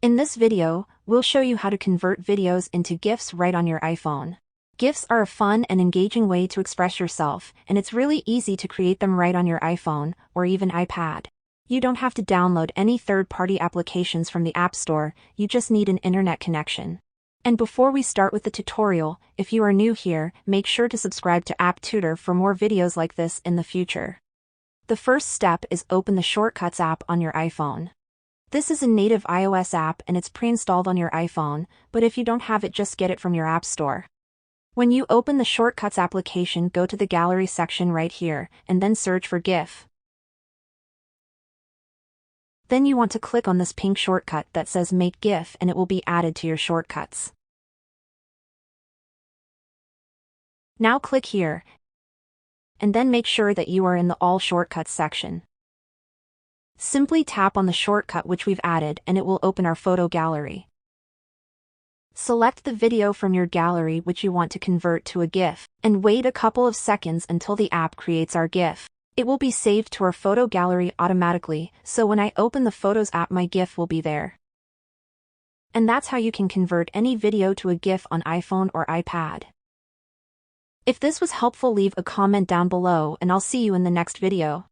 In this video, we'll show you how to convert videos into GIFs right on your iPhone. GIFs are a fun and engaging way to express yourself, and it's really easy to create them right on your iPhone or even iPad. You don't have to download any third-party applications from the App Store, you just need an internet connection. And before we start with the tutorial, if you are new here, make sure to subscribe to Tutor for more videos like this in the future. The first step is open the Shortcuts app on your iPhone. This is a native iOS app and it's pre-installed on your iPhone, but if you don't have it, just get it from your App Store. When you open the Shortcuts application, go to the Gallery section right here, and then search for GIF. Then you want to click on this pink shortcut that says Make GIF and it will be added to your shortcuts. Now click here, and then make sure that you are in the All Shortcuts section. Simply tap on the shortcut which we've added and it will open our photo gallery. Select the video from your gallery which you want to convert to a GIF, and wait a couple of seconds until the app creates our GIF. It will be saved to our photo gallery automatically, so when I open the Photos app, my GIF will be there. And that's how you can convert any video to a GIF on iPhone or iPad. If this was helpful, leave a comment down below and I'll see you in the next video.